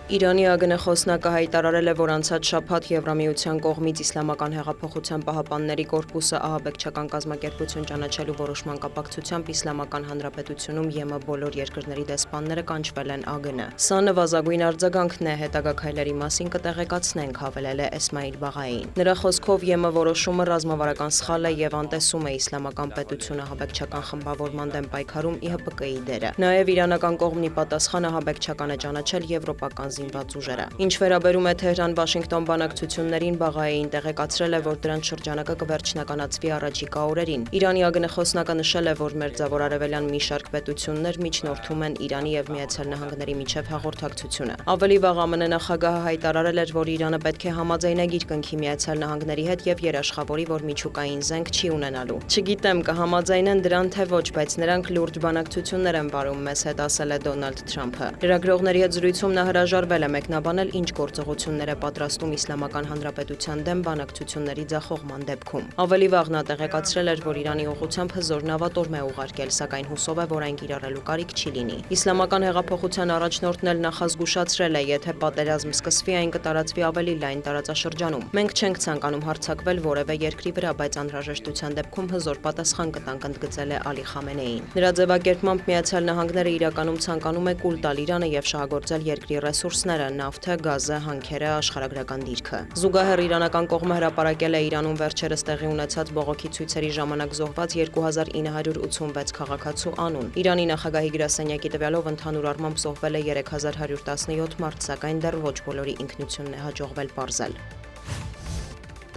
Իրանի ԱԳՆ խոսնակը հայտարարել է, որ անցած շաբաթ Եվրամիության կողմից Իսլամական հեղափոխության պահապանների կորպուսը ահաբեկչական կազմակերպություն ճանաչելու որոշման կապակցությամբ Իսլամական Հանրապետությունում ԵՄ բոլոր երկրների դեսպանները կանչվել են ԱԳՆ։ Սա նվազագույն արձագանքն է, հետագա քայլերի մասին կտեղեկացնենք, հավելել է Էսմայիլ Բաղային։ Նրա խոսքով ԵՄ որոշումը ռազմավարական սխալ է եւ անտեսում է իսլամական պետությունը ահաբեկչական խմբավորման դեմ պայքարում ԻՀՊԿ-ի դերը։ Նաեւ իրանական կողմի պատասխանը ահաբեկչական է ճանաչել եվրոպական զինված ուժերը։ Ինչ վերաբերում է Թեհրան-Վաշինգտոն բանակցություններին, Բաղային տեղեկացրել է, որ դրանց շրջանակը կվերջնականացվի առաջիկա օրերին։ Իրանի ԱԳՆ խոսնակը նշել է, որ Մերձավոր Արևելյան մի շարք պետություններ միջնորդում են Իրանի եւ Միացյալ Նահանգների միջև հաղորդակցությունը։ Ավելի վաղ ԱՄՆ նախագահը հայտարարել էր, որ Իրանը պետք է համաձայնագիր կնքի Միացյալ Նահանգների հետ եւ երաշխավորի, որ միջուկային զենք չի ունենալու։ Չգիտեմ կհամաձայնեն դրան թե ոչ, բայց նրանք լուրջ բանակցություններ են վարում մեզ հետ, ասել է Դոնալդ Թրամփը։ Լրագրողների հետ զրույցում նա հրաժարվել է մեկնաբանել, ինչ գործողություններ է պատրաստում Իսլամական Հանրապետության դեմ բանակցությունների ձախողման դեպքում։ Ավելի վաղ նա տեղեկացրել էր, որ Իրանի ուղղությամբ հզոր նավատորմ է ուղարկել, սակայն հուսով է, որ այն կիրառելու կարիք չի լինի։ Իսլամական հեղափոխության առաջնորդն էլ նախազգուշացրել է, եթե պատերազմ սկսվի, այն կտարածվի ավելի լայն տարածաշրջանում։ Մենք չենք ցանկանում հարձակվել որևէ երկրի վրա, բայց անհրաժեշտության դեպքում հզոր պատասխան կտանք, ընդգծել է Ալի Խամենեին։ Նրա ձևակերպմամբ Միացյալ Նահանգները իրականում ցանկանում է կուլ տալ Իրանը եւ շահագործել երկրի ռեսուրսները՝ նավթը, գազը, հանքերը, աշխարհագրական դիրքը։ Զուգահեռ իրանական կողմը հրապարակել է Իրանում վերջերս տեղի ունեցած բողոքի ցույցերի ժամանակ զոհված 2986 քաղաքացու անուն։ Իրանի նախագահի գրասենյակի տվյալով ընդհանուր առմամբ զոհվել է 3117 մարդ, սակայն դեռ ոչ բոլորի ինքնությունն է հաջողվել պարզել։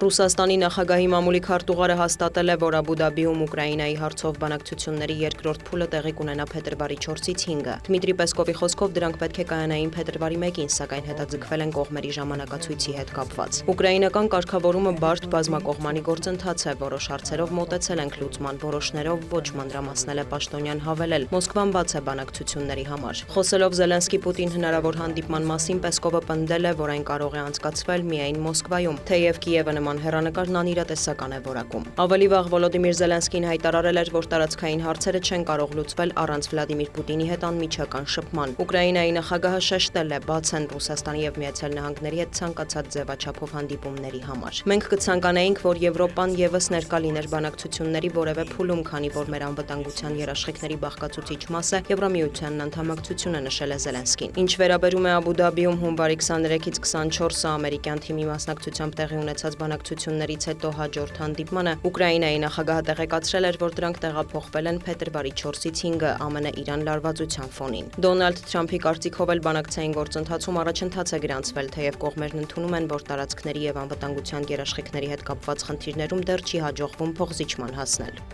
Ռուսաստանի նախագահի մամուլի քարտուղարը հաստատել է, որ Աբու Դաբիում Ուկրաինայի հարցով բանակցությունների երկրորդ փուլը տեղի կունենա փետրվարի 4-ից 5-ը։ Դմիտրի Պեսկովի խոսքով դրանք պետք է կայանային փետրվարի 1-ին, սակայն հետաձգվել են կողմերի ժամանակացույցի հետ կապված։ Ուկրաինական կարգավորումը բարդ բազմակողմանի գործընթաց է, որոշ հարցերով մոտեցել ենք լուծման, որոշներով ոչ, մանրամասնել է Պաշտոնյան, հավելել, Մոսկվան բաց է բանակցությունների համար։ Խոսելով Զելենսկի-Պուտին հնարավոր հանդիպման մասին, Պեսկովը պնդել է, որ այն կարող է անցկացվել միայն Մոսկվայում, թեև Կիևը նման հեռանկարն անիրատեսական է որակում։ Ավելի վաղ Վոլոդիմիր Զելենսկին հայտարարել էր, որ տարածքային հարցերը չեն կարող լուծվել առանց Վլադիմիր Պուտինի հետ անմիջական շփման։ Ուկրաինայի նախագահը շեշտել է, բաց են Ռուսաստանի եւ Միացյալ Նահանգների հետ ցանկացած ձևաչափով հանդիպումների համար։ Մենք կցանկանայինք, որ Եվրոպան եւս ներկա լիներ բանակցությունների որևէ փուլում, քանի որ մեր անվտանգության երաշխիքների բաղկացուցիչ մասը Եվրամիությանն անդամակցությունը, նշել է Զելենսկին։ Ինչ վերաբերում է Աբու Դաբիում հունվարի 23-ից 24-ը ամերիկյան թիմի մասնակցությամբ տեղի ունեցած բանակցություններից հետո հաջորդ հանդիպմանը Ուկրաինայի նախագահը տեղեկացրել էր, որ դրանք տեղափոխվել են փետրվարի 4-ից 5-ը ԱՄՆ-Իրան լարվածության ֆոնին։ Դոնալդ Թրամփի կարծիքով էլ բանակցային գործընթացում առաջընթաց է գրանցվել, թեև կողմերն ընդունում են, որ տարածքների եւ անվտանգության երաշխիքների հետ կապված խնդիրներում դեռ չի հաջողվում փոխզիջման հասնել։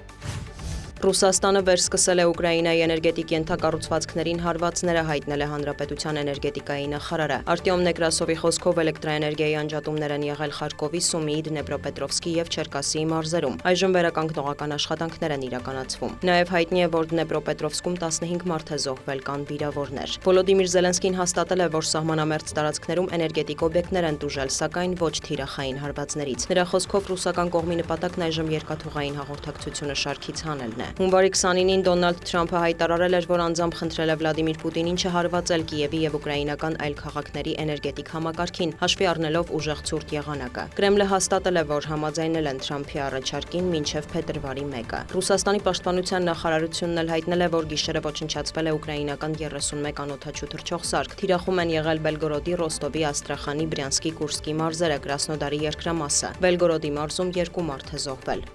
Ռուսաստանը վերսկսել է Ուկրաինայի էներգետիկ ենթակառուցվածքներին հարվածները, հայտնել է Հանրապետության էներգետիկայի նախարարը։ Արտյոմ Նեկրասովի խոսքով էլեկտրաէներգիայի անջատումներ են եղել Խարկովի, Սումիի, Դնեպրոպետրովսկի եւ Չերկասիի մարզերում։ Այժմ վերականգնողական աշխատանքներ են իրականացվում։ Նաեւ հայտնի է, որ Դնեպրոպետրովսկում 15 մարդ է զոհվել, կան վիրավորներ։ Վոլոդիմիր Զելենսկին հաստատել է, որ սահմանամերձ տարածքներում էներգետիկ օբյեկտներ են տուժել, սակայն ոչ թիրախային հարվածներից։ Նրա խոսքով ռուսական կողմի նպատակն այժմ երկաթուղային հաղորդակցությունը շարքից հանելն է։ Հունվարի 29-ին Դոնալդ Թրամփը հայտարարել էր, որ անձամբ խնդրել է Վլադիմիր Պուտինին չհարվածել Կիևի եւ ուկրաինական այլ քաղաքների էներգետիկ համակարգին, հաշվի առնելով ուժեղ ցուրտ եղանակը։ Կրեմլը հաստատել է, որ համաձայնել են Թրամփի առաջարկին մինչև փետրվարի 1-ը։ Ռուսաստանի պաշտպանության նախարարությունն էլ հայտնել է, որ գիշերը ոչնչացվել է ուկրաինական 31 անօդաչու թռչող սարք։ Թիրախում են եղել Բելգորոդի, Ռոստովի, Աստրախանի, Բրյանսկի, Կուրսկի մարզերը, Կրասնոդարի երկրամասը։ Բելգորոդի մարզում 2 մարդ է զոհվել։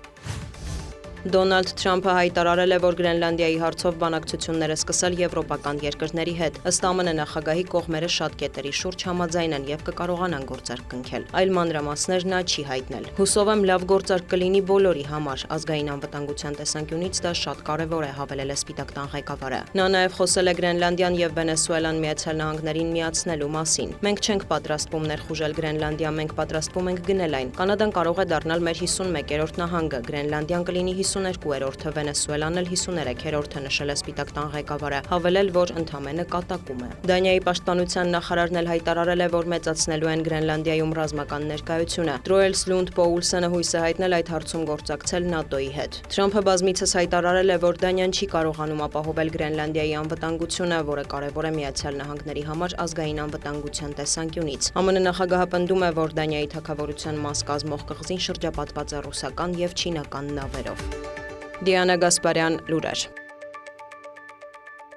Դոնալդ Թրամփը հայտարարել է, որ Գրենլանդիայի հարցով բանակցությունները սկսել եվրոպական երկրների հետ։ Ըստ ԱՄՆ նախագահի կողմերը շատ կետերի շուրջ համաձայն են եւ կկարողանան գործարք կնքել։ Այլ մանրամասներ նա չի հայտնել։ Հուսով եմ լավ գործարք կլինի բոլորի համար, ազգային անվտանգության տեսանկյունից դա շատ կարևոր է, հավելել է Սպիտակ տան ղեկավարը։ Նա նաեւ խոսել է Գրենլանդիան եւ Վենեսուելան Միացյալ Նահանգներին միացնելու մասին։ Մենք չենք պատրաստվում ներխուժել Գրենլանդիա, մենք պատրաստվում ենք գնել այն։ Կանադան կարող է դառնալ մեր 51-րդ նահանգը, Գրենլանդիան կլինի 32-րդը, Վենեսուելան էլ 53-րդը, նշել է Սպիտակ տան ղեկավարը, հավելել, որ ընդամենը կատակում է։ Դանիայի պաշտպանության նախարարն էլ հայտարարել է, որ մեծացնելու են Գրենլանդիայում ռազմական ներկայությունը։ Տրոելս Լունդ Պոուլսենը հույս է հայտնել այդ հարցում գործակցել ՆԱՏՕ-ի հետ։ Թրամփը բազմիցս հայտարարել է, որ Դանիան չի կարողանում ապահովել Գրենլանդիայի անվտանգությունը, որը կարևոր է Միացյալ Նահանգների համար ազգային անվտանգության տեսանկյունից։ ԱՄՆ նախագահը պնդում է, որ Դանիայի թագավորության մաս կազմող կղզին շրջապատված է ռուսական և չինական նավերով։ Դիանա Գասպարյան, լուրեր։